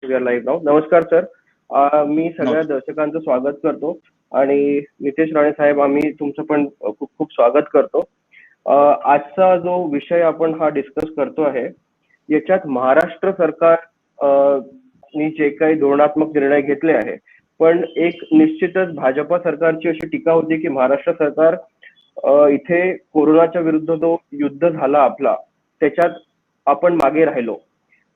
We R live नाव. नमस्कार sir. मी सगळ्या नमस्कार. दर्शकांचं स्वागत करतो आणि नितेश राणे साहेब आम्ही तुमचं पण खूप खूप स्वागत करतो. आजचा जो विषय आपण हा डिस्कस करतो आहे याच्यात महाराष्ट्र सरकार नी जे काही धोरणात्मक निर्णय घेतले आहे, पण एक निश्चितच भाजपा सरकारची अशी टीका होती की महाराष्ट्र सरकार इथे कोरोनाच्या विरुद्ध जो युद्ध झाला आपला त्याच्यात आपण मागे राहिलो.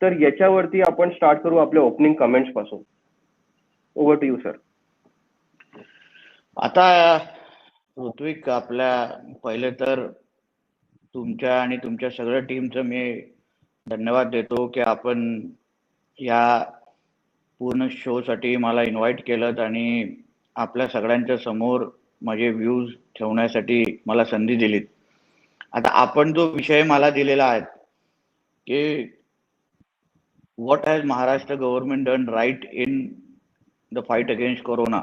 तर याच्यावरती आपण स्टार्ट करू आपल्या ओपनिंग कमेंट्स पासून. Over to you sir. आता ऋत्विक, आपल्या पहिले तर तुमच्या आणि तुमच्या सगळ्या टीमचं मी धन्यवाद देतो की आपण या पूर्ण शो साठी मला इन्व्हाइट केलं आणि आपल्या सगळ्यांच्या समोर माझे व्ह्यूज ठेवण्यासाठी मला संधी दिलीत. आता आपण जो विषय मला दिलेला आहे की what has Maharashtra government done right in the fight against corona,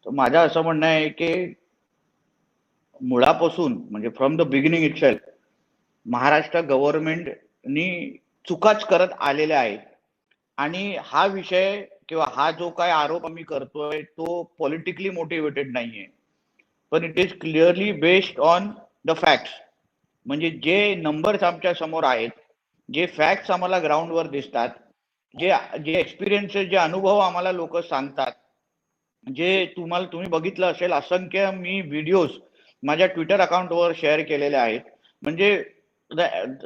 तर माझं असं म्हणणं आहे की मुळापासून म्हणजे from the beginning itself Maharashtra गव्हर्नमेंटनी चुकाच करत आलेल्या आहेत आणि हा विषय किंवा हा जो काय आरोप आम्ही करतोय तो पॉलिटिकली मोटिवेटेड नाहीये, पण it is clearly based on the facts. म्हणजे जे नंबर्स आमच्या समोर आहेत, जे फॅक्ट्स आम्हाला ग्राउंडवर दिसतात, जे जे एक्सपिरियन्सेस, जे अनुभव आम्हाला लोक सांगतात, जे तुम्ही बघितलं असेल असंख्य मी व्हिडिओज माझ्या ट्विटर अकाउंटवर शेअर केलेले आहेत. म्हणजे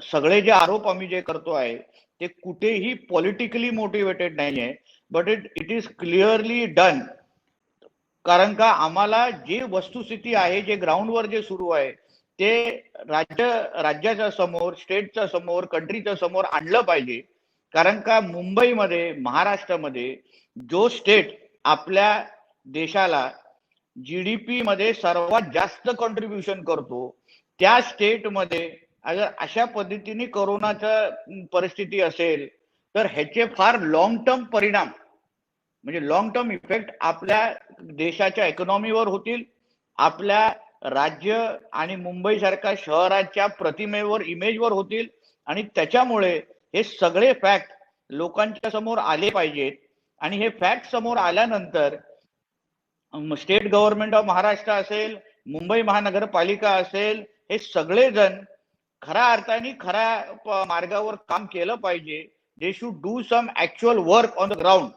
सगळे जे आरोप आम्ही जे करतो आहे ते कुठेही पॉलिटिकली मोटिवेटेड नाहीये, but it is clearly done. कारण का आम्हाला जे वस्तुस्थिती आहे, जे ग्राउंडवर जे सुरू आहे ते राज्याच्या समोर, स्टेटच्या समोर, कंट्रीच्या समोर आणलं पाहिजे. कारण का मुंबईमध्ये, महाराष्ट्रामध्ये जो स्टेट आपल्या देशाला जीडीपी मध्ये सर्वात जास्त कॉन्ट्रीब्युशन करतो, त्या स्टेटमध्ये अगर अशा पद्धतीने कोरोनाची परिस्थिती असेल तर ह्याचे फार लॉंग टर्म परिणाम म्हणजे लॉंग टर्म इफेक्ट आपल्या देशाच्या इकॉनॉमीवर होतील, आपल्या राज्य आणि मुंबई सारख्या शहराच्या प्रतिमेवर, इमेजवर होतील. आणि त्याच्यामुळे हे सगळे फॅक्ट लोकांच्या समोर आले पाहिजेत. आणि हे फॅक्ट समोर आल्यानंतर स्टेट गव्हर्नमेंट ऑफ महाराष्ट्र असेल, मुंबई महानगरपालिका असेल, हे सगळेजण खऱ्या अर्थाने खऱ्या मार्गावर काम केलं पाहिजे. They should do some actual work on the ground.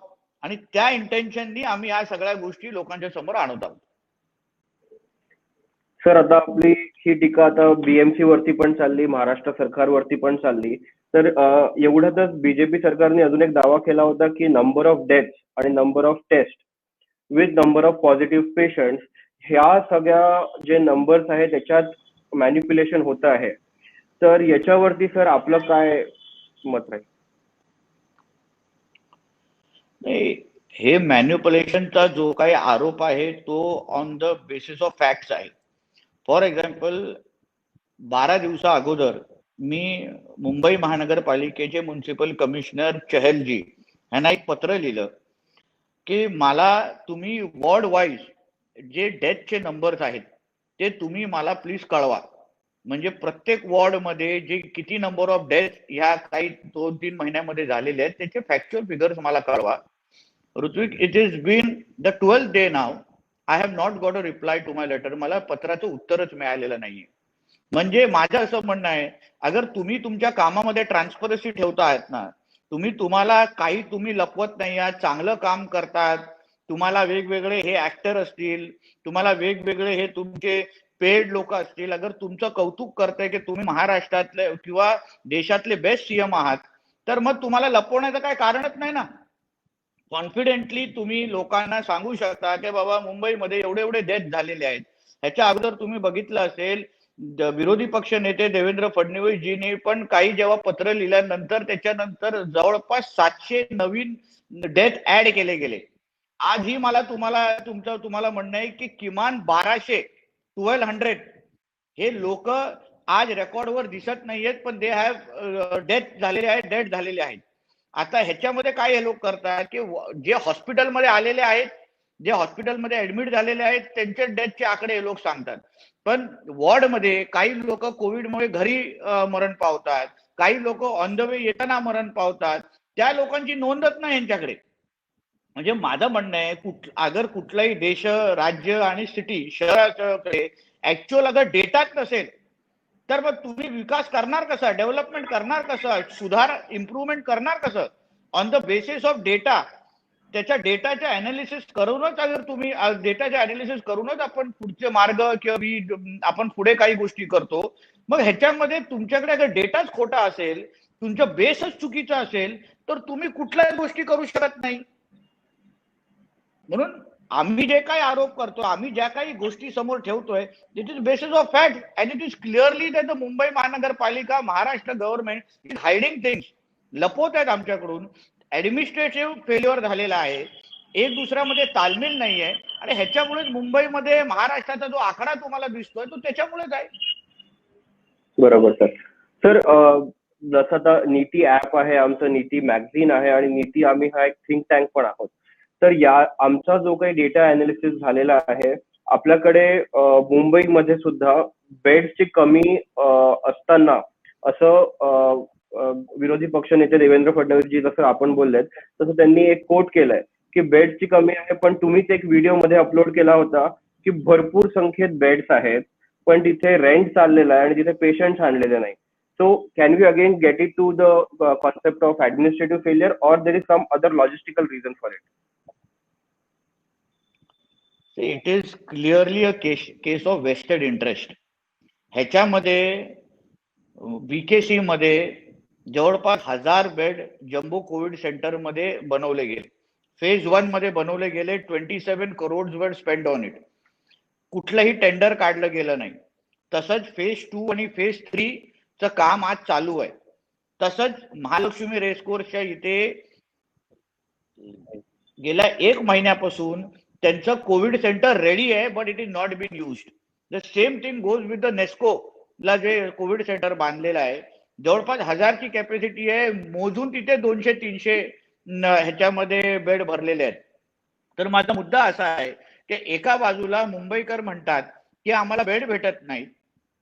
आणि त्या इंटेन्शननी आम्ही या सगळ्या गोष्टी लोकांच्या समोर आणत आहोत. सर, आता आपली ही टीका आता बीएमसी वरती पण चालली, महाराष्ट्र सरकारवरती पण चालली. तर एवढ्यातच बीजेपी सरकारने अजून एक दावा केला होता की नंबर ऑफ डेथ्स आणि number of test with number of positive patients ह्या सगळ्या जे नंबर्स आहेत त्याच्यात मॅन्युप्युलेशन होत आहे. तर याच्यावरती सर आपलं काय मत राहील? हे मॅन्युप्युलेशनचा जो काही आरोप आहे तो on the basis of facts आहे. फॉर एक्झाम्पल 12 दिवसा अगोदर मी मुंबई महानगरपालिकेचे म्युन्सिपल कमिशनर चहलजी यांना एक पत्र लिहिलं की मला तुम्ही वॉर्ड वाईज जे डेथचे नंबर्स आहेत ते तुम्ही मला प्लीज कळवा. म्हणजे प्रत्येक वॉर्डमध्ये जे किती नंबर ऑफ डेथ ह्या काही 2-3 महिन्यामध्ये झालेले आहेत त्याचे फॅक्च्युअल फिगर्स मला कळवा. Rutvik, it is been the 12th day now. I have not got a reply to my letter. मला पत्राचं उत्तरच मिळालेलं नाहीये. म्हणजे माझं असं म्हणणं आहे, अगर तुम्ही तुमच्या कामामध्ये ट्रान्सपरन्सी ठेवता आहात ना, तुम्हाला काही तुम्ही लपवत नाही आहात, चांगलं काम करतात, तुम्हाला वेगवेगळे हे ऍक्टर असतील, तुम्हाला वेगवेगळे हे तुमचे पेड लोक असतील, अगर तुमचं कौतुक करताय की तुम्ही महाराष्ट्रातले किंवा देशातले बेस्ट सीएम आहात, तर मग तुम्हाला लपवण्याचं काय कारणच नाही ना. कॉन्फिडेंटली तुम्ही लोकांना सांगू शकता की बाबा मुंबईमध्ये एवढे एवढे डेथ झालेले आहेत. ह्याच्या अगोदर तुम्ही बघितलं असेल विरोधी पक्ष नेते देवेंद्र फडणवीसजींनी पण काही जेव्हा पत्र लिहिल्यानंतर त्याच्यानंतर जवळपास 700 नवीन डेथ ऍड केले गेले. आजही मला तुम्हाला म्हणणं आहे की किमान 1200 हे लोक आज रेकॉर्डवर दिसत नाहीयेत, पण दे हॅव डेथ झालेले आहेत. आता ह्याच्यामध्ये काय हे लोक करतात की जे हॉस्पिटलमध्ये आलेले आहेत, जे हॉस्पिटलमध्ये ऍडमिट झालेले आहेत त्यांचे डेथचे आकडे हे लोक सांगतात. पण वॉर्डमध्ये काही लोक कोविडमुळे घरी मरण पावतात, काही लोक ऑन द वे येताना मरण पावतात. त्या लोकांची नोंदच नाही यांच्याकडे. म्हणजे माझं म्हणणं आहे, अगर कुठलाही देश, राज्य आणि सिटी, शहराकडे ऍक्च्युअल अगर डेटाच नसेल तर मग तुम्ही विकास करणार कसा, डेव्हलपमेंट करणार कसं, सुधार इम्प्रूव्हमेंट करणार कसं? On the basis of data, त्याच्या डेटाचे अनालिसिस करूनच, अगर तुम्ही डेटाचे अनालिसिस करूनच आपण पुढचे मार्ग किंवा आपण पुढे काही गोष्टी करतो. मग ह्याच्यामध्ये तुमच्याकडे अगर डेटाच खोटा असेल, तुमचा बेसच चुकीचा असेल, तर तुम्ही कुठल्याही गोष्टी करू शकत नाही. म्हणून आम्ही जे काही आरोप करतो, आम्ही ज्या काही गोष्टी समोर ठेवतोय, it is basis of fact and it is clearly that the Mumbai महानगरपालिका, Maharashtra government is hiding things, लपवत आहेत आमच्याकडून. ऍडमिनिस्ट्रेटिव्ह फेल्युअर झालेला आहे, एक दुसऱ्यामध्ये तालमेल नाही आहे, आणि ह्याच्यामुळेच मुंबईमध्ये महाराष्ट्राचा जो आकडा तुम्हाला दिसतोय तो त्याच्यामुळेच आहे. बरोबर सर. सर जसं आता नीती ऍप आहे, आमचं नीती मॅगझिन आहे, आणि नीती आम्ही हा एक थिंक टँक पण आहोत. तर या आमचा जो काही डेटा अनालिसिस झालेला आहे, आपल्याकडे मुंबईमध्ये सुद्धा बेडची कमी असताना असं विरोधी पक्षनेते देवेंद्र फडणवीसजी जसं आपण बोललेत तसं त्यांनी एक कोट केलंय की बेडची कमी आहे, पण तुम्हीच एक व्हिडिओ मध्ये अपलोड केला होता की भरपूर संख्येत बेड्स आहेत पण तिथे रेंट चाललेला आहे आणि तिथे पेशंट्स आणलेले नाही. So can we again get it to the concept of administrative failure, or there is some other logistical reason for it? It is clearly a case of vested interest. ह्याच्यामध्ये BKC मध्ये जवळपास 1000 bed jumbo Covid centre मध्ये बनवले गेले. Phase 1 मध्ये बनवले गेले. 27 करोड वर स्पेंड ऑन इट. कुठलंही टेंडर काढलं गेलं नाही. तसंच फेज 2 आणि फेज 3 चं काम आज चालू आहे. तसंच महालक्ष्मी रेसकोर्सच्या इथे गेल्या 1 महिन्यापासून त्यांचं कोविड सेंटर रेडी आहे, but it is not been used. The same thing goes with the NESCO ला जे कोविड सेंटर बांधलेलं आहे, जवळपास 1000 ची कॅपॅसिटी आहे, मोजून तिथे 200-300 ह्याच्यामध्ये बेड भरलेले आहेत. तर माझा मुद्दा असा आहे की एका बाजूला मुंबईकर म्हणतात की आम्हाला बेड भेटत नाही.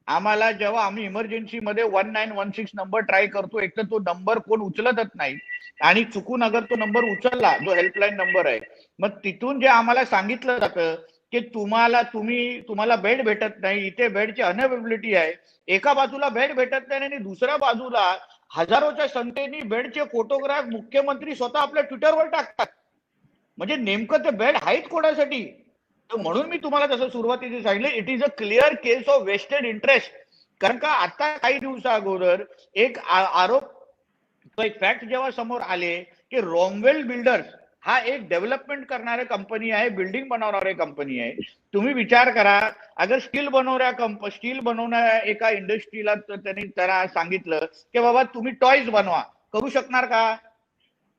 आम्हाला जेव्हा आम्ही इमर्जन्सी मध्ये 1916 नंबर ट्राय करतो, एक तर तो नंबर कोण उचलतच नाही, आणि चुकून अगर तो नंबर उचलला, जो हेल्पलाईन नंबर आहे, मग तिथून जे आम्हाला सांगितलं जातं की तुम्हाला बेड भेटत नाही, इथे बेडची अनअवेलेबिलिटी आहे. एका बाजूला बेड भेटत नाही आणि दुसऱ्या बाजूला हजारोच्या संख्येने बेडचे फोटोग्राफ मुख्यमंत्री स्वतः आपल्या ट्विटरवर टाकतात. म्हणजे नेमकं ते बेड आहेत कोणासाठी? तर म्हणून मी तुम्हाला जसं सुरुवातीला सांगितलं, it is a clear case of vested interest. कारण का आता काही दिवसा अगोदर एक आरोप, एक फॅक्ट जेव्हा समोर आले की रॉमवेल बिल्डर्स हा एक डेव्हलपमेंट करणारे कंपनी आहे, बिल्डिंग बनवणारे कंपनी आहे. तुम्ही विचार करा, अगर स्टील बनवणाऱ्या एका इंडस्ट्रीला त्यांना सांगितलं की बाबा तुम्ही टॉयज बनवा, करू शकणार का?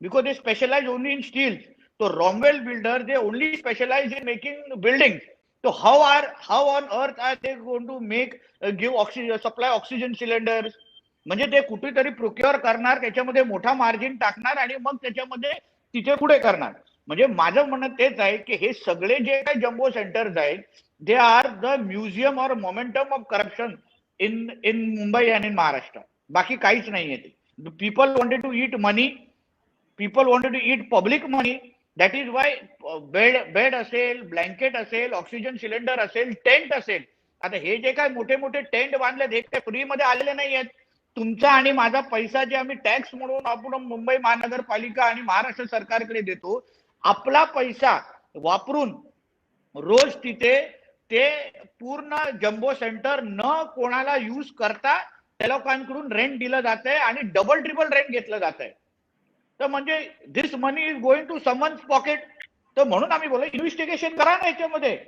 Because they specialize only in steel. तो रॉमवेल builder they only specialize in making building. तो how on earth are they going to give oxygen, supply oxygen cylinders? म्हणजे ते कुठेतरी प्रोक्युअर करणार, त्याच्यामध्ये मोठा मार्जिन टाकणार आणि मग त्याच्यामध्ये तिथे पुढे करणार. म्हणजे माझं म्हणणं तेच आहे की हे सगळे जे काही जम्बो सेंटर्स आहेत, they are the museum or momentum of corruption in Mumbai and in Maharashtra. बाकी काहीच नाहीये. ते people wanted to eat money, people wanted to eat public money. That is why bed असेल, ब्लँकेट असेल, ऑक्सिजन सिलेंडर असेल, tent असेल. आता हे जे काय मोठे मोठे टेंट बांधलेत, हे काय फ्री मध्ये आलेले नाही आहेत. तुमचा आणि माझा पैसा जे आम्ही टॅक्स म्हणून आपण मुंबई महानगरपालिका आणि महाराष्ट्र सरकारकडे देतो, आपला पैसा वापरून रोज तिथे ते पूर्ण जम्बो सेंटर न कोणाला यूज करता त्या लोकांकडून रेंट दिलं जात आहे आणि डबल ट्रिपल रेंट घेतलं जात आहे. तर म्हणजे this money is going to someone's pocket. तर म्हणून आम्ही बोलतो इन्व्हेस्टिगेशन करा ना याच्यामध्ये.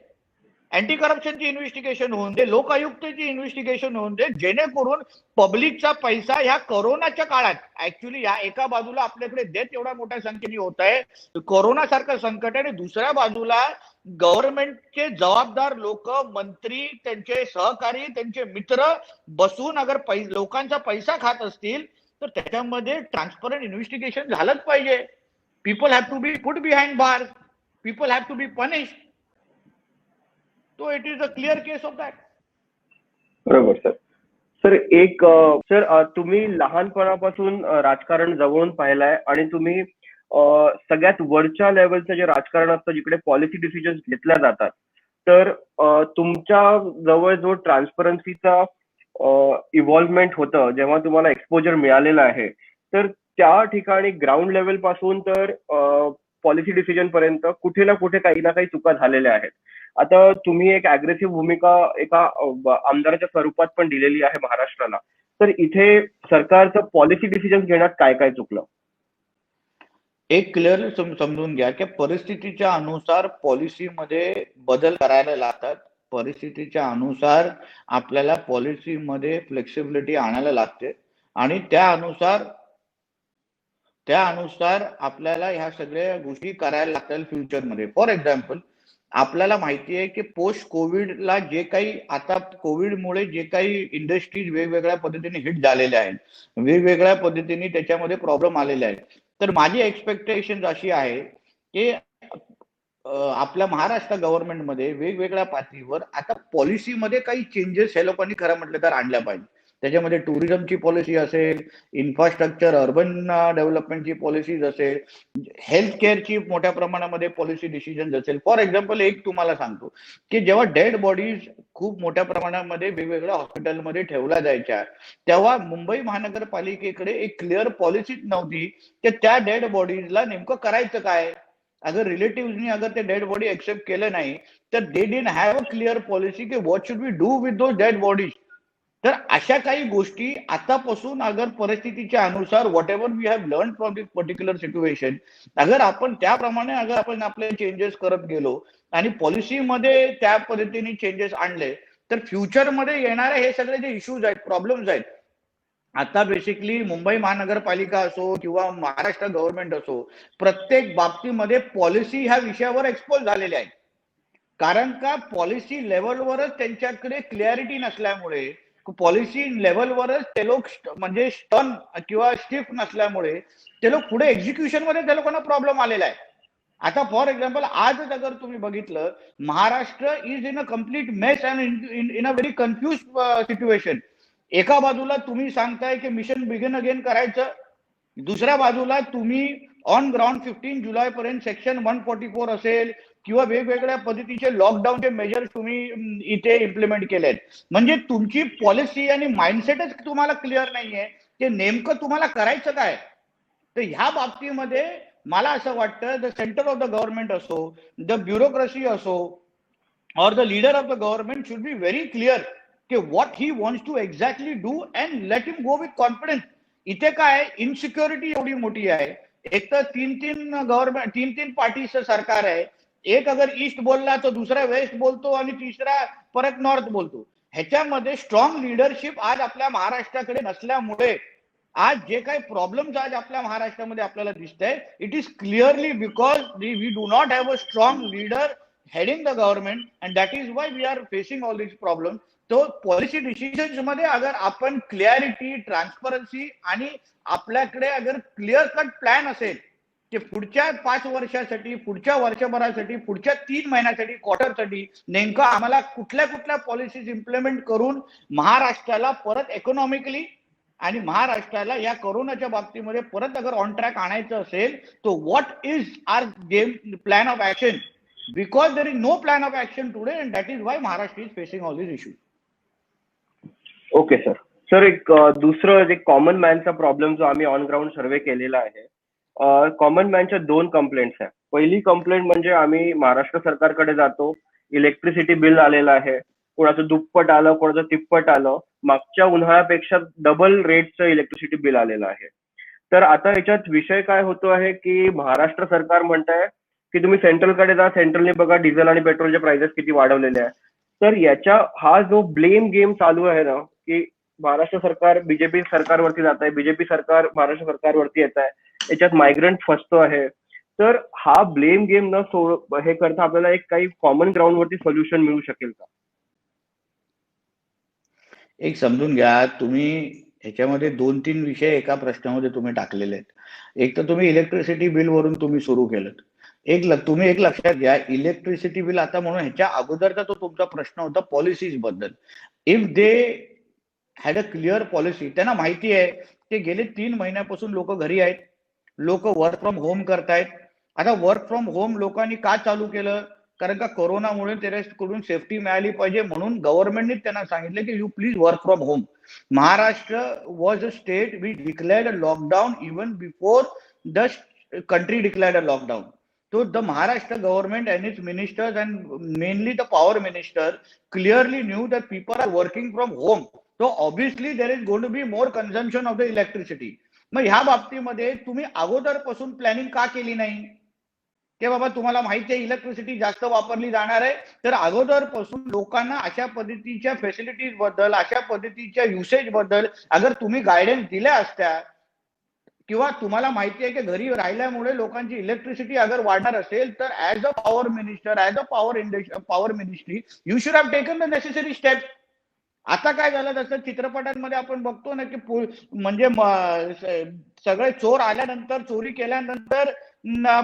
अँटी करप्शनची इन्व्हेस्टिगेशन होऊन दे, लोकायुक्तची इन्व्हेस्टिगेशन होऊन दे, जेणेकरून पब्लिकचा पैसा ह्या कोरोनाच्या काळात, ऍक्च्युली या एका बाजूला आपल्याकडे डेथ एवढ्या मोठ्या संख्येने होत आहे, कोरोना सारखं संकट आहे, आणि दुसऱ्या बाजूला गव्हर्नमेंटचे जबाबदार लोक, मंत्री, त्यांचे सहकारी, त्यांचे मित्र बसून अगर लोकांचा पैसा खात असतील तर त्याच्यामध्ये ट्रान्सपरंट इन्व्हेस्टिगेशन झालंच पाहिजे. People have to be put behind bar, people have to be punished. So it is a clear case of that. बरोबर सर. सर तुम्ही लहानपणापासून राजकारण जवळून पाहिलंय आणि तुम्ही सगळ्यात वरच्या लेवलचं जे राजकारण असतं जिकडे पॉलिसी डिसिजन घेतल्या जातात, तर तुमच्या जवळ जो ट्रान्सपरन्सीचा इव्हॉल्वमेंट होतं जेव्हा तुम्हाला एक्सपोजर मिळालेलं आहे, तर त्या ठिकाणी ग्राउंड लेवल पासून तर पॉलिसी डिसिजन पर्यंत कुठे ना काही चुका झालेल्या आहेत. आता तुम्ही एक अग्रेसिव्ह भूमिका एका आमदाराच्या स्वरूपात पण दिलेली आहे महाराष्ट्राला. तर इथे सरकारचं पॉलिसी डिसिजन घेण्यात काय काय चुकलं? एक क्लिअर समजून घ्या की परिस्थितीच्या अनुसार पॉलिसीमध्ये बदल करायला लागतात. परिस्थितीच्या अनुसार आपल्याला पॉलिसीमध्ये फ्लेक्सिबिलिटी आणायला लागते आणि त्यानुसार आपल्याला ह्या सगळ्या गोष्टी करायला लागतील फ्युचरमध्ये. फॉर एक्झाम्पल, आपल्याला माहिती आहे की पोस्ट कोविडला जे काही आता कोविडमुळे जे काही इंडस्ट्रीज वेगवेगळ्या पद्धतीने हिट झालेल्या आहेत, वेगवेगळ्या पद्धतीने त्याच्यामध्ये प्रॉब्लेम आलेले आहेत. तर माझी एक्सपेक्टेशन अशी आहे की आपल्या महाराष्ट्र गव्हर्नमेंटमध्ये वेगवेगळ्या पातळीवर आता पॉलिसीमध्ये काही चेंजेस हे लोकांनी खरं म्हटलं तर आणल्या पाहिजे. त्याच्यामध्ये टुरिझमची पॉलिसी असेल, इन्फ्रास्ट्रक्चर अर्बन डेव्हलपमेंटची पॉलिसीज असेल, हेल्थ केअरची मोठ्या प्रमाणामध्ये पॉलिसी डिसिजन असेल. फॉर एक्झाम्पल एक तुम्हाला सांगतो की जेव्हा डेड बॉडीज खूप मोठ्या प्रमाणामध्ये वेगवेगळ्या हॉस्पिटलमध्ये ठेवल्या जायच्या, तेव्हा मुंबई महानगरपालिकेकडे एक क्लिअर पॉलिसीच नव्हती की त्या डेड बॉडीजला नेमकं करायचं काय. अगर रिलेटिव्हनी अगर ते डेड बॉडी एक्सेप्ट केलं नाही तर they didn't have a clear policy की what should we do with those dead bodies. तर अशा काही गोष्टी आतापासून अगर परिस्थितीच्या अनुसार whatever we have learn from this particular situation, अगर आपण त्याप्रमाणे अगर आपण आपले चेंजेस करत गेलो आणि पॉलिसीमध्ये त्या पद्धतीने चेंजेस आणले, तर फ्युचरमध्ये येणारे हे सगळे जे इश्यूज आहेत, प्रॉब्लेम्स आहेत, आता बेसिकली मुंबई महानगरपालिका असो किंवा महाराष्ट्र गव्हर्नमेंट असो, प्रत्येक बाबतीमध्ये पॉलिसी ह्या विषयावर एक्सपोज झालेले आहेत. कारण का पॉलिसी लेवलवरच त्यांच्याकडे क्लिअरिटी नसल्यामुळे, पॉलिसी लेवलवरच ते लोक म्हणजे स्टर्न किंवा स्टिफ नसल्यामुळे ते लोक पुढे एक्झिक्युशन मध्ये त्या लोकांना प्रॉब्लेम आलेला आहे. आता फॉर एक्झाम्पल आजच अगर तुम्ही बघितलं, Maharashtra is in a complete mess and in a very confuse situation. एका बाजूला तुम्ही सांगताय की मिशन बिगिन अगेन करायचं, दुसऱ्या बाजूला तुम्ही ऑन ग्राउंड 15 जुलैपर्यंत सेक्शन 144 असेल किंवा वेगवेगळ्या पद्धतीचे लॉकडाऊनचे मेजर्स तुम्ही इथे इम्प्लिमेंट केलेत. म्हणजे तुमची पॉलिसी आणि माइंडसेटच तुम्हाला क्लिअर नाहीये की नेमकं तुम्हाला करायचं काय. तर ह्या बाबतीमध्ये मला असं वाटतं the centre of the government असो, द ब्युरोक्रेसी असो, or the leader of the government should be very clear कि what he wants to exactly do and let him go with confidence. इथे काय इनसिक्युरिटी एवढी मोठी आहे. एक तर तीन तीन पार्टीचं सरकार आहे. एक अगर ईस्ट बोलला तर दुसरा वेस्ट बोलतो आणि तिसरा परत नॉर्थ बोलतो. ह्याच्यामध्ये स्ट्रॉंग लिडरशिप आज आपल्या महाराष्ट्राकडे नसल्यामुळे आज जे काही प्रॉब्लेम्स आज आपल्या महाराष्ट्रामध्ये आपल्याला दिसत आहे, it is clearly because we do not have a strong leader heading the government, and that is why we are facing all these problems. तो पॉलिसी डिसिजन्स मध्ये अगर आपण क्लिअरिटी, ट्रान्सपरन्सी आणि आपल्याकडे अगर क्लिअर कट प्लॅन असेल की पुढच्या 5 वर्षासाठी, पुढच्या वर्षभरासाठी, पुढच्या 3 महिन्यासाठी, क्वार्टरसाठी नेमकं आम्हाला कुठल्या कुठल्या पॉलिसीज इम्प्लिमेंट करून महाराष्ट्राला परत इकॉनॉमिकली आणि महाराष्ट्राला या कोरोनाच्या बाबतीमध्ये परत अगर ऑन ट्रॅक आणायचं असेल, तो what is our game plan of action. Because there is no plan of action today, and that is why Maharashtra is facing all these issues. Okay sir. Sir एक दुसरं जे कॉमन मॅनचा प्रॉब्लेम जो आम्ही on ground सर्वे केलेला आहे, common मॅनच्या 2 complaints आहेत. पहिली complaint म्हणजे आम्ही महाराष्ट्र सरकारकडे जातो, इलेक्ट्रिसिटी बिल आलेलं आहे, कोणाचं दुप्पट आलं, कोणाचं तिप्पट आलं, मागच्या उन्हाळ्यापेक्षा डबल रेटचं इलेक्ट्रिसिटी बिल आलेलं आहे. तर आता याच्यात विषय काय होतो आहे की महाराष्ट्र सरकार म्हणतंय की तुम्ही सेंट्रलकडे जा, सेंट्रलने बघा डिझेल आणि पेट्रोलचे प्राइसेस किती वाढवलेले आहे. तर हा जो ब्लेम गेम चालू आहे ना, की महाराष्ट्र सरकार बीजेपी सरकारवरती जात आहे, बीजेपी सरकार महाराष्ट्र सरकारवरती येत आहे, याच्यात मायग्रंट फसतो आहे. तर हा ब्लेम गेम न हे करता आपल्याला एक काही कॉमन ग्राउंड वरती सोल्युशन मिळू शकेल का? एक समजून घ्या, तुम्ही ह्याच्यामध्ये 2-3 विषय एका प्रश्नामध्ये तुम्ही टाकलेले आहेत. एक तर तुम्ही इलेक्ट्रिसिटी बिल वरून तुम्ही सुरू केलं. तुम्ही एक लक्षात घ्या, इलेक्ट्रिसिटी बिल आता म्हणून ह्याच्या अगोदरचा तो तुमचा प्रश्न होता पॉलिसीज बद्दल. If they had a clear policy. त्यांना माहिती आहे ते गेले 3 महिन्यापासून लोक घरी आहेत, लोक वर्क फ्रॉम होम करतायत. आता वर्क फ्रॉम होम लोकांनी का चालू केलं? कारण का कोरोनामुळे त्याच्याकडून सेफ्टी मिळाली पाहिजे म्हणून गव्हर्नमेंटने त्यांना सांगितलं की you please work from home. Maharashtra was a state which declared a lockdown even before the country declared a lockdown. So the Maharashtra government and its ministers and mainly the power minister clearly knew that people are working from home. So obviously there is going to be more consumption of the electricity. मग ह्या बाबतीमध्ये तुम्ही अगोदरपासून planning का केली नाही? की बाबा तुम्हाला माहिती आहे इलेक्ट्रिसिटी जास्त वापरली जाणार आहे, तर अगोदरपासून लोकांना अशा पद्धतीच्या फॅसिलिटीज बद्दल, अशा पद्धतीच्या युसेज बद्दल अगर तुम्ही गायडन्स दिल्या असत्या, किंवा तुम्हाला माहिती आहे की घरी राहिल्यामुळे लोकांची इलेक्ट्रिसिटी अगर वाढणार असेल तर as a power minister, as a power ministry you should have taken the necessary step. आता काय झालं, जसं चित्रपटांमध्ये आपण बघतो ना की म्हणजे सगळे चोर आल्यानंतर, चोरी केल्यानंतर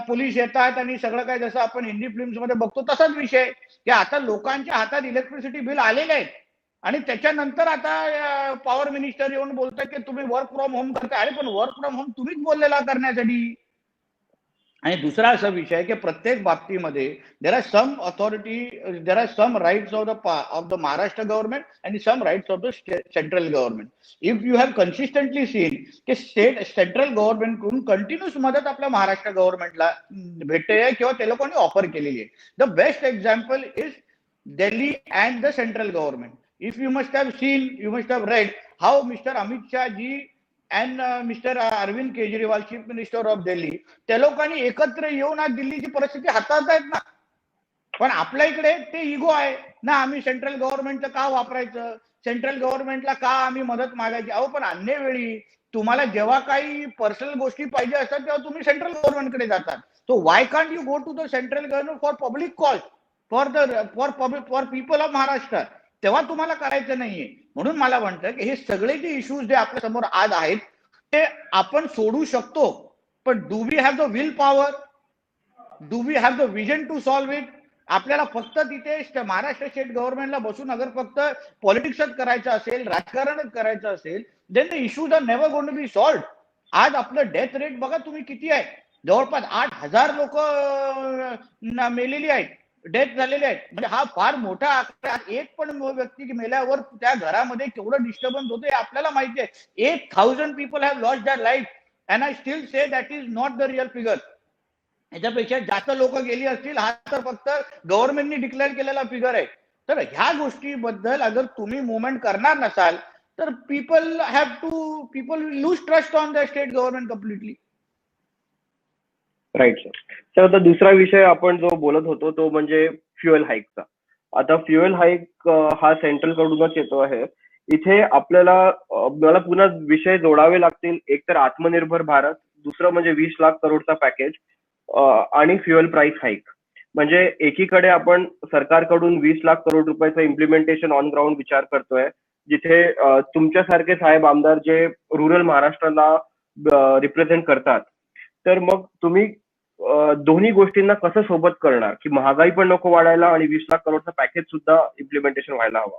पोलीस येतात आणि सगळं काय, जसं आपण हिंदी फिल्म्स मध्ये बघतो तसाच विषय की आता लोकांच्या हातात इलेक्ट्रिसिटी बिल आलेले आहेत आणि त्याच्यानंतर आता पॉवर मिनिस्टर येऊन बोलतात की तुम्ही वर्क फ्रॉम होम करताय. अरे पण वर्क फ्रॉम होम तुम्हीच बोललेला करण्यासाठी. आणि दुसरा असा विषय आहे की प्रत्येक बाबतीमध्ये there are some authority, there are some rights of the Maharashtra government आणि some rights of the central government. If you have consistently seen की सेंट्रल गव्हर्नमेंट कडून कंटिन्यूस मदत आपल्या महाराष्ट्र गव्हर्नमेंटला भेटते आहे किंवा ते लोकांनी ऑफर केलेली आहे. The best example is Delhi and the central government. If you must have seen, you must have read how Mr. Amit Shah ji and Mr. Arvind Kejriwal, Chief Minister of Delhi, त्या लोकांनी एकत्र येऊन आज दिल्लीची परिस्थिती हाताळतायत ना. पण आपल्या इकडे ते इगो आहे ना, आम्ही सेंट्रल गव्हर्नमेंटचं का वापरायचं, सेंट्रल गव्हर्नमेंटला का आम्ही मदत मागायची. अहो पण अन्य वेळी तुम्हाला जेव्हा काही पर्सनल गोष्टी पाहिजे असतात तेव्हा तुम्ही सेंट्रल गव्हर्नमेंटकडे जातात. So why can't you go to the central government for public cause, for people of Maharashtra? तेव्हा तुम्हाला करायचं नाहीये. म्हणून मला वाटतं की हे सगळे जे इश्यूज जे आपल्या समोर आज आहेत ते आपण सोडू शकतो, पण do we have the willpower, do we have the vision to solve it? आपल्याला फक्त तिथे महाराष्ट्र स्टेट गव्हर्नमेंटला बसून अगर फक्त पॉलिटिक्सच करायचं असेल, राजकारणच करायचं असेल, then the issues are never going to be solved. आज आपलं डेथ रेट बघा तुम्ही किती आहे, जवळपास 8,000 लोक मेलेली आहेत, डेथ झालेले आहेत. म्हणजे हा फार मोठा आकडा. एक पण व्यक्ती मेल्यावर त्या घरामध्ये केवढं डिस्टर्बन्स होतं हे आपल्याला माहिती आहे. 8,000 people have lost their life and I still say that is not the real figure. याच्यापेक्षा जास्त लोक गेली असतील, हा तर फक्त गव्हर्नमेंटने डिक्लेअर केलेला फिगर आहे. तर ह्या गोष्टीबद्दल अगर तुम्ही मुवमेंट करणार नसाल तर people lose trust on the state government completely. Right sir. तर आता दुसरा विषय आपण जो बोलत होतो तो म्हणजे फ्युएल हाईकचा. आता फ्युएल हाईक हा सेंट्रल कडूनच येतो आहे. इथे आपल्याला मला पुन्हा विषय जोडावे लागतील. एक तर आत्मनिर्भर भारत, दुसरं म्हणजे 20 लाख करोडचा पॅकेज आणि फ्युएल प्राइस हाईक. म्हणजे एकीकडे आपण सरकारकडून 20 लाख करोड रुपयाचं इम्प्लिमेंटेशन ऑन ग्राउंड विचार करतोय, जिथे तुमच्यासारखे साहेब आमदार जे रुरल महाराष्ट्राला रिप्रेझेंट करतात. तर मग तुम्ही दोन्ही गोष्टींना कसं सोबत करणार की महागाई पण नको वाढायला आणि 20 लाख करोडचा पॅकेज सुद्धा इम्प्लिमेंटेशन व्हायला हवा.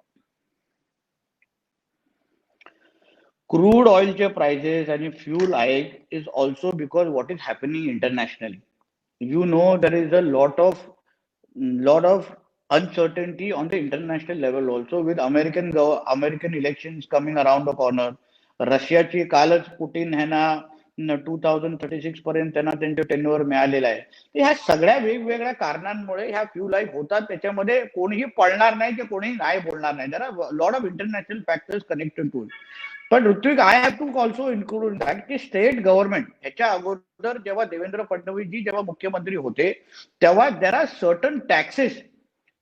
क्रूड ऑइलचे प्राइसेस आणि fuel hike is also because what is happening internationally. You know there is a lot of uncertainty on the international level also with American elections coming around the corner. रशियाची कालच Putin ह्यांना 2036 पर्यंत त्यांना त्यांचे tenure मिळालेला आहे. ह्या सगळ्या वेगवेगळ्या कारणांमुळे ह्या फ्यूल हाईक होतात. त्याच्यामध्ये कोणीही पळणार नाही की कोणीही नाही बोलणार नाही. There are lot of international factors connected to it. पण Rutvik, I have to also include that की स्टेट गव्हर्नमेंट ह्याच्या अगोदर जेव्हा देवेंद्र फडणवीस जी जेव्हा मुख्यमंत्री होते तेव्हा there are certain taxes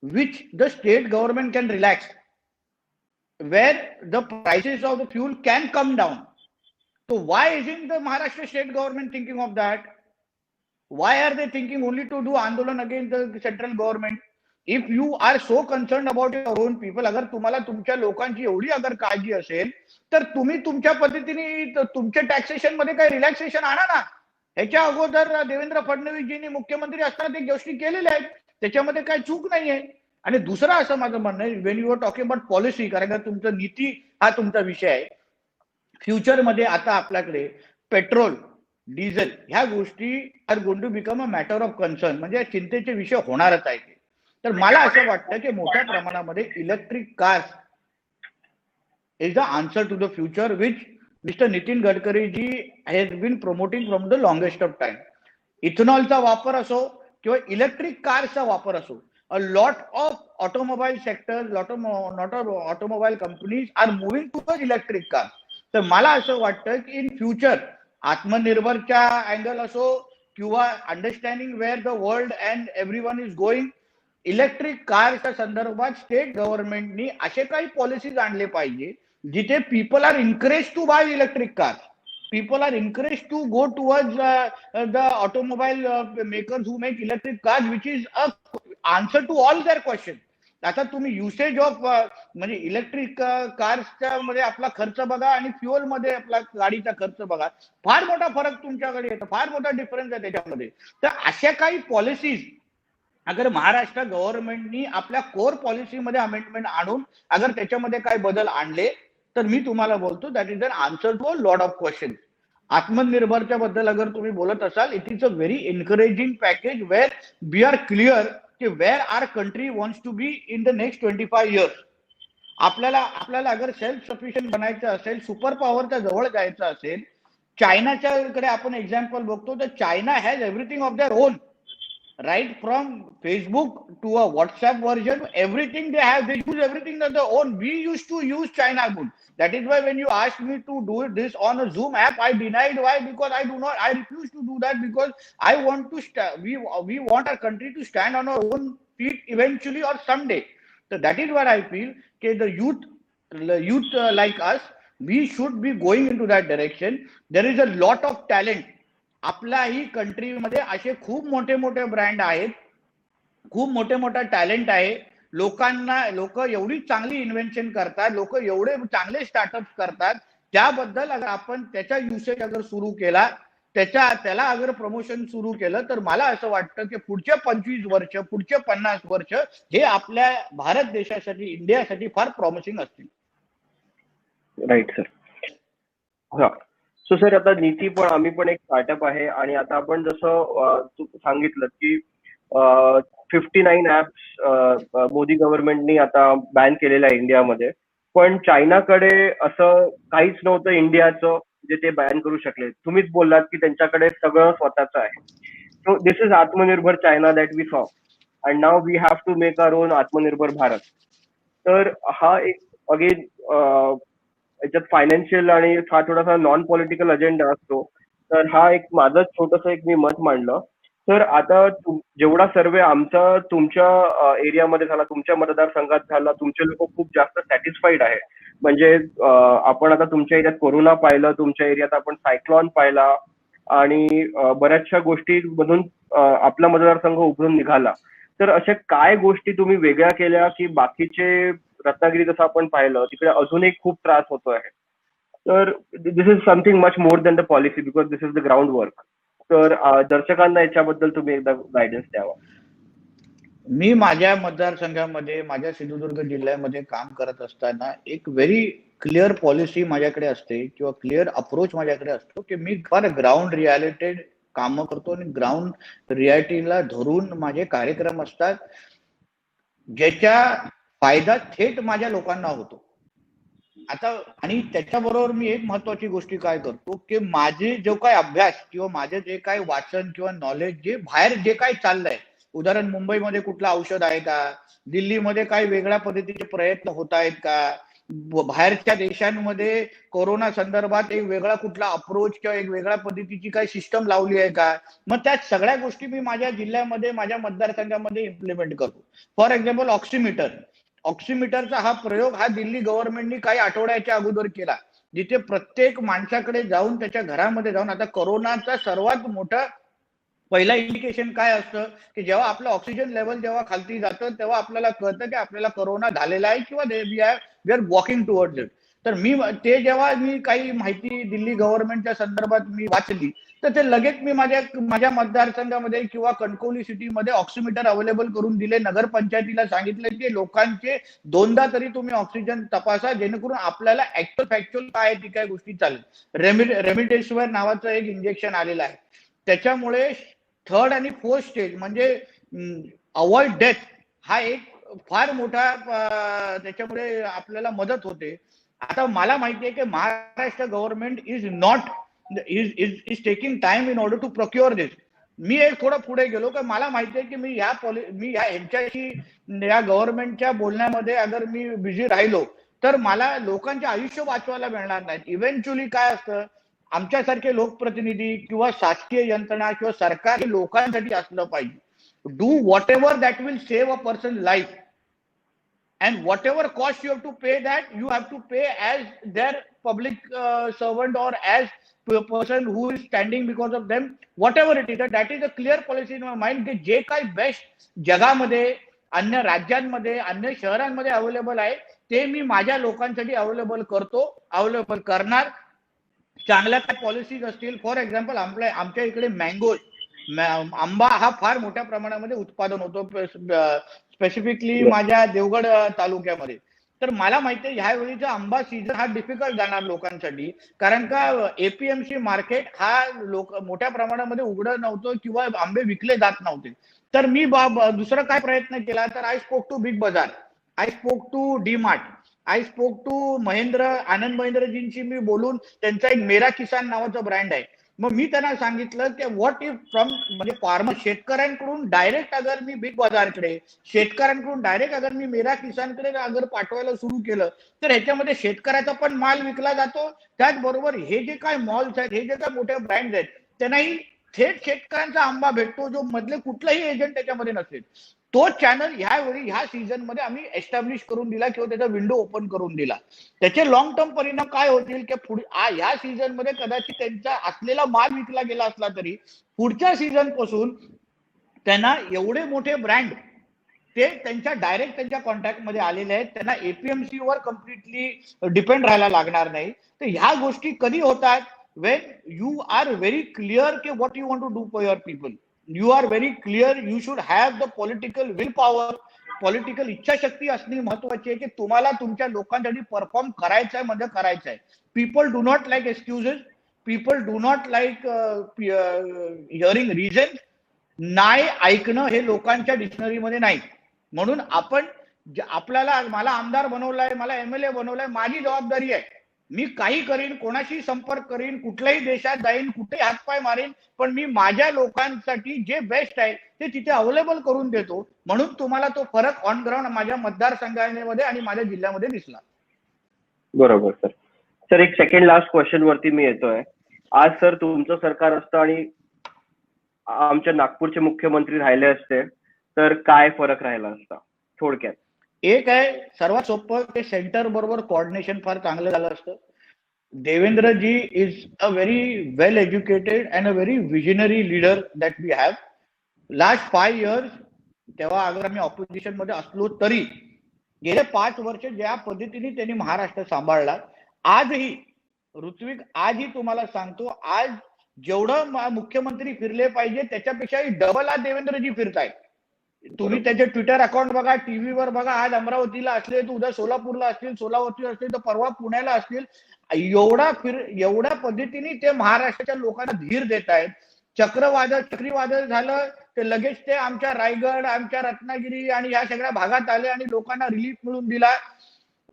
which the state government can relax, where the prices of the fuel can come down. So why isn't the Maharashtra state government thinking of that? Why are they thinking only to do Andolan against the central government? If you are so concerned about your own people, अगर तुम्हाला तुमच्या लोकांची एवढी अगर काळजी असेल तर तुम्ही तुमच्या पद्धतीने तुमच्या टॅक्सेशन मध्ये काही रिलॅक्सेशन आणा ना. ह्याच्या अगोदर देवेंद्र फडणवीसजींनी मुख्यमंत्री असताना ते गोष्टी केलेल्या आहेत, त्याच्यामध्ये काही चूक नाहीये. आणि दुसरं असं माझं म्हणणं आहे, when you are talking about policy, कारण का तुमचं नीती हा तुमचा विषय आहे. फ्युचरमध्ये आता आपल्याकडे पेट्रोल, डिझेल ह्या गोष्टी are going to become a matter of concern, म्हणजे चिंतेचे विषय होणारच आहे. तर मला असं वाटतं की मोठ्या प्रमाणामध्ये electric cars is the answer to the future, which Mr. Nitin Gadkari ji has been promoting from the longest of time. इथेनॉलचा वापर असो किंवा इलेक्ट्रिक कारचा वापर असो, a lot of automobile sectors, lot of automobile companies are moving towards electric cars. तर मला असं वाटतं की इन फ्युचर आत्मनिर्भरच्या अँगल असो किंवा understanding where the world and everyone is going, electric कारच्या संदर्भात स्टेट गव्हर्नमेंटनी असे काही पॉलिसीज आणले पाहिजे जिथे people are encourage to buy electric car. People are encouraged to go towards the automobile makers who make electric cars, which is a answer to all their questions. आता तुम्ही usage of म्हणजे electric कार्सच्या मध्ये आपला खर्च बघा आणि fuel मध्ये आपला गाडीचा खर्च बघा, फार मोठा फरक तुमच्याकडे येतो, फार मोठा डिफरन्स आहे त्याच्यामध्ये. तर अशा काही पॉलिसीज अगर महाराष्ट्र गव्हर्नमेंटनी आपल्या कोर पॉलिसीमध्ये अमेंडमेंट आणून अगर त्याच्यामध्ये काय बदल आणले तर मी तुम्हाला बोलतो that is an answer to a lot of question. आत्मनिर्भरच्या बद्दल अगर तुम्ही बोलत असाल, it is a very encouraging package where we are clear की where are country wants to be in the next 25 years. आपल्याला अगर सेल्फ सफिशियंट बनायचं असेल, सुपर पॉवरच्या जवळ जायचं असेल, चायनाच्याकडे आपण एक्झाम्पल बघतो तर China has everything of their own, right from Facebook to a WhatsApp version, everything they have, they use everything that they own. We used to use China good. That is why when you asked me to do this on a Zoom app, I denied. Why? Because I refuse to do that, because I want to we want our country to stand on our own feet eventually or someday. So that is what I feel, okay, the youth like us, we should be going into that direction. There is a lot of talent. आपल्याही कंट्रीमध्ये असे खूप मोठे मोठे brand आहेत, खूप मोठे मोठा टॅलेंट आहे. लोक एवढी चांगली इन्व्हेन्शन करतात, लोक एवढे चांगले स्टार्टअप करतात. त्याबद्दल अगर आपण त्याचा युसेज अगर सुरू केला, त्याला अगर प्रमोशन सुरू केलं, तर मला असं वाटतं की पुढचे 25 वर्ष, पुढचे 50 वर्ष हे आपल्या भारत देशासाठी, इंडियासाठी फार प्रॉमिसिंग असतील. Right sir. हा, सो सर आता नीती पण आम्ही पण एक स्टार्टअप आहे आणि आता आपण जसं सांगितलं की 59 ऍप्स मोदी गव्हर्नमेंटनी आता बॅन केलेलं आहे इंडियामध्ये, पण चायनाकडे असं काहीच नव्हतं इंडियाचं जे ते बॅन करू शकले. तुम्हीच बोललात की त्यांच्याकडे सगळं स्वतःचं आहे. सो दिस इज आत्मनिर्भर China that we saw, and now we have to make our own आत्मनिर्भर भारत. तर हा एक अगेन याच्यात फायनान्शियल आणि हा थोडासा नॉन पॉलिटिकल अजेंडा असतो. तर हा एक माझं छोटंसं एक मी मत मांडलं. तर आता जेवढा सर्वे आमचा तुमच्या एरियामध्ये झाला, तुमच्या मतदारसंघात झाला, तुमचे लोक खूप जास्त सॅटिस्फाईड आहे. म्हणजे आपण आता तुमच्या एरियात कोरोना पाहिलं, तुमच्या एरियात आपण सायक्लॉन पाहिला आणि बऱ्याचशा गोष्टीमधून आपला मतदारसंघ उभरून निघाला. तर अशा काय गोष्टी तुम्ही वेगळ्या केल्या की बाकीचे, रत्नागिरी जसं आपण पाहिलं तिकडे अजूनही खूप त्रास होतो आहे. तर this is something much more than the policy, because this is the ground work. तर दर्शकांना याच्याबद्दल तुम्ही एकदा गायडन्स द्यावा. मी माझ्या मतदारसंघामध्ये, माझ्या सिंधुदुर्ग जिल्ह्यामध्ये काम करत असताना एक व्हेरी क्लिअर पॉलिसी माझ्याकडे असते किंवा क्लिअर अप्रोच माझ्याकडे असतो की मी फार ग्राउंड रियालिटेड कामं करतो आणि ग्राउंड रियालिटीला धरून माझे कार्यक्रम असतात ज्याच्या फायदा थेट माझ्या लोकांना होतो. आता आणि त्याच्याबरोबर मी एक महत्वाची गोष्टी काय करतो की माझे जो काय अभ्यास किंवा माझे जे काय वाचन किंवा नॉलेज जे बाहेर जे काय चाललंय, उदाहरण मुंबईमध्ये कुठलं औषध आहे का, दिल्लीमध्ये काही वेगळ्या पद्धतीचे प्रयत्न होत आहेत का, बाहेरच्या देशांमध्ये कोरोना संदर्भात एक वेगळा कुठला अप्रोच किंवा एक वेगळ्या पद्धतीची काही सिस्टम लावली आहे का, मग त्या सगळ्या गोष्टी मी माझ्या जिल्ह्यामध्ये, माझ्या मतदारसंघामध्ये इम्प्लिमेंट करतो. फॉर एक्झाम्पल ऑक्सिमीटरचा हा प्रयोग हा दिल्ली गव्हर्नमेंटनी काही आठवड्याच्या अगोदर केला, जिथे प्रत्येक माणसाकडे जाऊन त्याच्या घरामध्ये जाऊन, आता कोरोनाचा सर्वात मोठा पहिला इंडिकेशन काय असतं की जेव्हा आपलं ऑक्सिजन लेवल जेव्हा खालती जातं तेव्हा आपल्याला कळतं की आपल्याला कोरोना झालेला आहे किंवा we are walking towards it. तर ते जेव्हा मी काही माहिती दिल्ली गव्हर्नमेंटच्या संदर्भात मी वाचली, तर ते लगेच मी माझ्या मतदारसंघामध्ये किंवा कणकवली सिटीमध्ये ऑक्सिमीटर अवेलेबल करून दिले. नगरपंचायतीला सांगितलं की लोकांचे 2दा तरी तुम्ही ऑक्सिजन तपासा, जेणेकरून आपल्याला ऍक्च्युअल फॅक्च्युअल काय ती काय गोष्टी चालेल. रेमडेसिवीर नावाचं एक इंजेक्शन आलेलं आहे, त्याच्यामुळे 3rd आणि 4th स्टेज म्हणजे अवॉइड डेथ हा एक फार मोठा त्याच्यामुळे आपल्याला मदत होते. आता मला माहिती आहे की Maharashtra government is taking time in order to procure this. मी एक थोडं पुढे गेलो की मला माहिती आहे की मी यांच्याशी या गव्हर्नमेंटच्या बोलण्यामध्ये अगर मी बिझी राहिलो तर मला लोकांचे आयुष्य वाचवायला मिळणार नाही. इव्हेंच्युअली काय असतं, आमच्यासारखे लोकप्रतिनिधी किंवा शासकीय यंत्रणा किंवा सरकार हे लोकांसाठी असलं पाहिजे. Do what ever that will save a person life, and whatever cost you have to pay, that you have to pay as their public servant or as a person who is standing because of them, whatever it is. That is a clear policy in my mind की जे काही best जगामध्ये, अन्य राज्यांमध्ये, अन्य शहरांमध्ये available आहे ते मी माझ्या लोकांसाठी अवेलेबल करणार. चांगल्या काही पॉलिसीज असतील, फॉर एक्झाम्पल आमच्या इकडे आंबा हा फार मोठ्या प्रमाणामध्ये उत्पादन होतो, स्पेसिफिकली माझ्या देवगड तालुक्यामध्ये. तर मला माहिती आहे ह्यावेळीचा आंबा सीझन हा डिफिकल्ट जाणार लोकांसाठी, कारण का एपीएमसी मार्केट हा मोठ्या प्रमाणामध्ये उघडं नव्हतं किंवा आंबे विकले जात नव्हते. तर मी दुसरा काय प्रयत्न केला, तर I spoke to Big Bazaar, I spoke to D Mart, I spoke to Anand महिंद्रजींशी मी बोलून त्यांचा एक मेरा किसान नावाचा ब्रँड आहे. मग मी त्यांना सांगितलं की व्हॉट इफ फ्रॉम म्हणजे फार्मर शेतकऱ्यांकडून डायरेक्ट अगर मी बिग बाजारकडे, शेतकऱ्यांकडून डायरेक्ट अगर मी मेरा किसानकडे अगर पाठवायला सुरू केलं तर ह्याच्यामध्ये शेतकऱ्याचा पण माल विकला जातो, त्याचबरोबर हे जे काय मॉल्स आहेत, हे जे काय मोठे ब्रँड आहेत त्यांनाही थेट शेतकऱ्यांचा आंबा भेटतो, जो मधले कुठलाही एजंट त्याच्यामध्ये नसेल. तो चॅनल ह्या सीझन मध्ये आम्ही एस्टॅब्लिश करून दिला किंवा त्याचा विंडो ओपन करून दिला. त्याचे लॉंग टर्म परिणाम काय होतील की ह्या सीझन मध्ये कदाचित त्यांचा असलेला माल विकला गेला असला तरी पुढच्या सीझन पासून त्यांना एवढे मोठे ब्रँड ते त्यांच्या कॉन्टॅक्ट मध्ये आलेले आहेत, त्यांना एपीएमसी वर कम्प्लिटली डिपेंड राहायला लागणार नाही. तर ह्या गोष्टी कधी होतात, when you are very clear कि what you want to do for your people, you are very clear, you should have the political willpower, political इच्छाशक्ती असणे महत्वाची आहे की तुम्हाला तुमच्या लोकांसाठी परफॉर्म करायचं आहे म्हणजे करायचं आहे. People do not like excuses, people do not like hearing reason. नाही ऐकणं हे लोकांच्या डिक्शनरीमध्ये नाही. म्हणून मला आमदार बनवलाय, मला एमएलए बनवलाय, माझी जबाबदारी आहे, मी काही करीन, कोणाशी संपर्क करीन, कुठल्याही देशात जाईन, कुठे हातपाय मारेन, पण मी माझ्या लोकांसाठी जे बेस्ट आहे ते तिथे अवेलेबल करून देतो. म्हणून तुम्हाला तो फरक ऑन ग्राउंड माझ्या मतदारसंघामध्ये आणि माझ्या जिल्ह्यामध्ये दिसला. बरोबर सर. सर एक सेकंड लास्ट क्वेश्चन वरती मी येतोय. आज सर तुमचं सरकार असतं आणि आमच्या नागपूरचे मुख्यमंत्री राहिले असते तर काय फरक राहिला असता थोडक्यात? एक आहे सर्वात सोपं, ते सेंटर बरोबर कोऑर्डिनेशन फार चांगलं झालं असतं. Devendraji is a very well educated and a very visionary leader that we have. Last 5 years तेव्हा अगर आम्ही ऑपोजिशन मध्ये असलो तरी गेले 5 वर्ष ज्या पद्धतीने त्यांनी महाराष्ट्र सांभाळला, आजही ऋत्विक आजही तुम्हाला सांगतो, आज जेवढं मुख्यमंत्री फिरले पाहिजे त्याच्यापेक्षाही डबल आज देवेंद्रजी फिरतायत. तुम्ही त्याचे ट्विटर अकाउंट बघा, टीव्हीवर बघा, आज अमरावतीला असले तर उद्या सोलापूरला असतील, सोलापूरला असतील तर परवा पुण्याला असतील. एवढ्या पद्धतीने ते महाराष्ट्राच्या लोकांना धीर देत आहेत. चक्रीवादळ झालं ते लगेच ते आमच्या रायगड, आमच्या रत्नागिरी आणि या सगळ्या भागात आले आणि लोकांना रिलीफ मिळून दिला.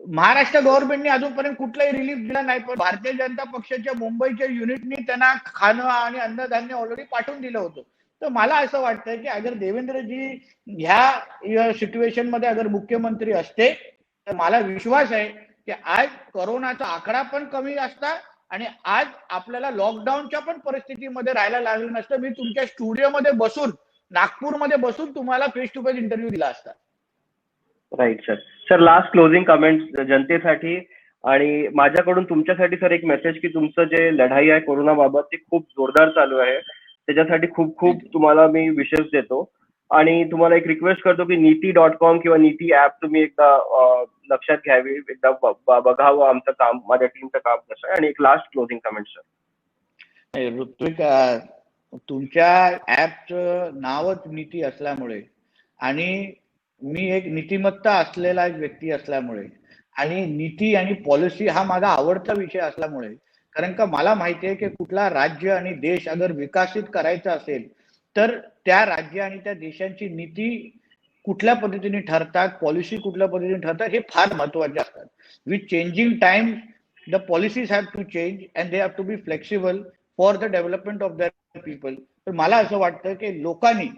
महाराष्ट्र गव्हर्नमेंटने अजूनपर्यंत कुठलाही रिलीफ दिला नाही, पण भारतीय जनता पक्षाच्या मुंबईच्या युनिटनी त्यांना खाणं आणि अन्नधान्य ऑलरेडी पाठवून दिलं होतं. तर मला असं वाटतं की अगर देवेंद्रजी ह्या सिच्युएशन मध्ये अगर मुख्यमंत्री असते तर मला विश्वास आहे की आज कोरोनाचा आकडा पण कमी असता आणि आज आपल्याला लॉकडाऊनच्या पण परिस्थितीमध्ये राहायला लागलं नसतं. मी तुमच्या स्टुडिओमध्ये बसून, नागपूरमध्ये बसून तुम्हाला फेस टू फेस इंटरव्ह्यू दिला असता. Right sir. Sir last closing comment जनतेसाठी आणि माझ्याकडून तुमच्यासाठी सर एक मेसेज की तुमचं जे लढाई आहे कोरोनाबाबत ती खूप जोरदार चालू आहे. त्याच्यासाठी खूप खूप तुम्हाला मी विशेष देतो आणि तुम्हाला एक रिक्वेस्ट करतो की नीती.com किंवा नीती ऍप तुम्ही एकदा लक्षात घ्यावी, एकदा बघावं आमचं काम, माझ्या टीमचं काम कसं आहे. आणि एक last closing comment sir. Ritvik, तुमच्या ऍपचं नावच नीती असल्यामुळे आणि मी एक नीतिमत्ता असलेला एक व्यक्ती असल्यामुळे आणि नीती आणि पॉलिसी हा माझा आवडता विषय असल्यामुळे, कारण का मला माहिती आहे की कुठला राज्य आणि देश अगर विकसित करायचा असेल तर त्या राज्य आणि त्या देशांची नीती कुठल्या पद्धतीने ठरतात, पॉलिसी कुठल्या पद्धतीने ठरतात हे फार महत्वाचे असतात. With changing time the policies have to change and they have to be flexible for the development of their people. तर मला असं वाटतं की लोकांनी,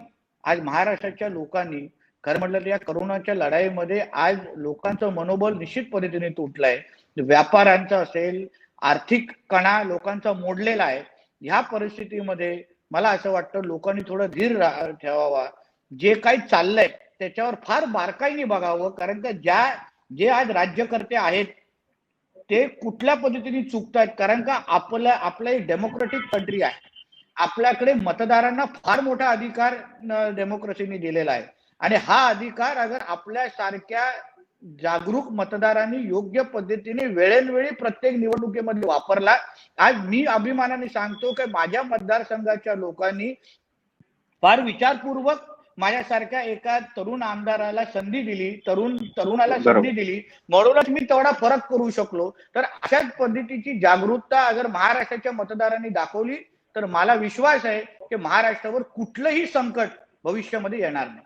आज महाराष्ट्राच्या लोकांनी खरं म्हटलं तर या करोनाच्या लढाईमध्ये आज लोकांचं मनोबल निश्चित पद्धतीने तुटलंय. व्यापाऱ्यांचं असेल, आर्थिक कणा लोकांचा मोडलेला आहे. ह्या परिस्थितीमध्ये मला असं वाटतं लोकांनी थोडं धीर ठेवावा. जे काही चाललंय त्याच्यावर फार बारकाईने बघावं, कारण का जे आज राज्यकर्ते आहेत ते कुठल्या पद्धतीने चुकतायत. कारण का आपलं एक डेमोक्रेटिक कंट्री आहे. आपल्याकडे मतदारांना फार मोठा अधिकार डेमोक्रेसीने दिलेला आहे आणि हा अधिकार अगर आपल्या सारख्या जागरूक मतदारांनी योग्य पद्धतीने वेळोवेळी प्रत्येक निवडणुकीमध्ये वापरला. आज मी अभिमानाने सांगतो की माझ्या मतदारसंघाच्या लोकांनी फार विचारपूर्वक माझ्यासारख्या एका तरुण आमदाराला संधी दिली, तरुणाला संधी दिली, म्हणूनच मी तेवढा फरक करू शकलो. तर अशाच पद्धतीची जागरूकता अगर महाराष्ट्राच्या मतदारांनी दाखवली तर मला विश्वास आहे की महाराष्ट्रावर कुठलंही संकट भविष्यामध्ये येणार नाही.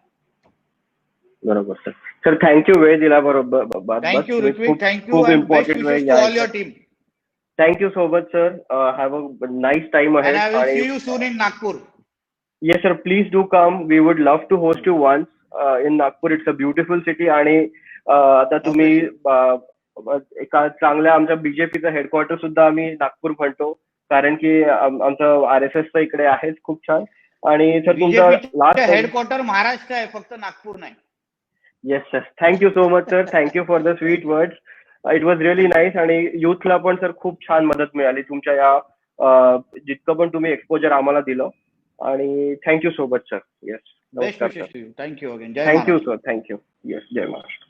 बरोबर सर. सर थँक्यू, वेळ दिल्याबरोबर. थँक्यू ऋत्विक, थँक्यू खूप and best important wishes to all your team. Thank you so much sir. Have a nice time and I will see ahead. You soon in Nagpur. Yes, sir. Please do come. We would love to host you once in Nagpur. It's a beautiful city. आणि आता तुम्ही एका चांगल्या आमच्या बीजेपीचं headquarter सुद्धा आम्ही नागपूर म्हणतो, कारण की आमचं RSS इकडे आहेच खूप छान. आणि सर तुमचा लास्ट हेडक्वार्टर महाराष्ट्र आहे, फक्त नागपूर नाही. Yes sir. Thank you so much sir. Thank you for the sweet words. It was really nice. आणि युथला पण सर खूप छान मदत मिळाली तुमच्या या जितकं पण तुम्ही एक्सपोजर आम्हाला दिलं. आणि thank you so much sir. Yes, best wishes to you. Thank you again. Thank you sir. Thank you. Yes, जय महाराष्ट्र.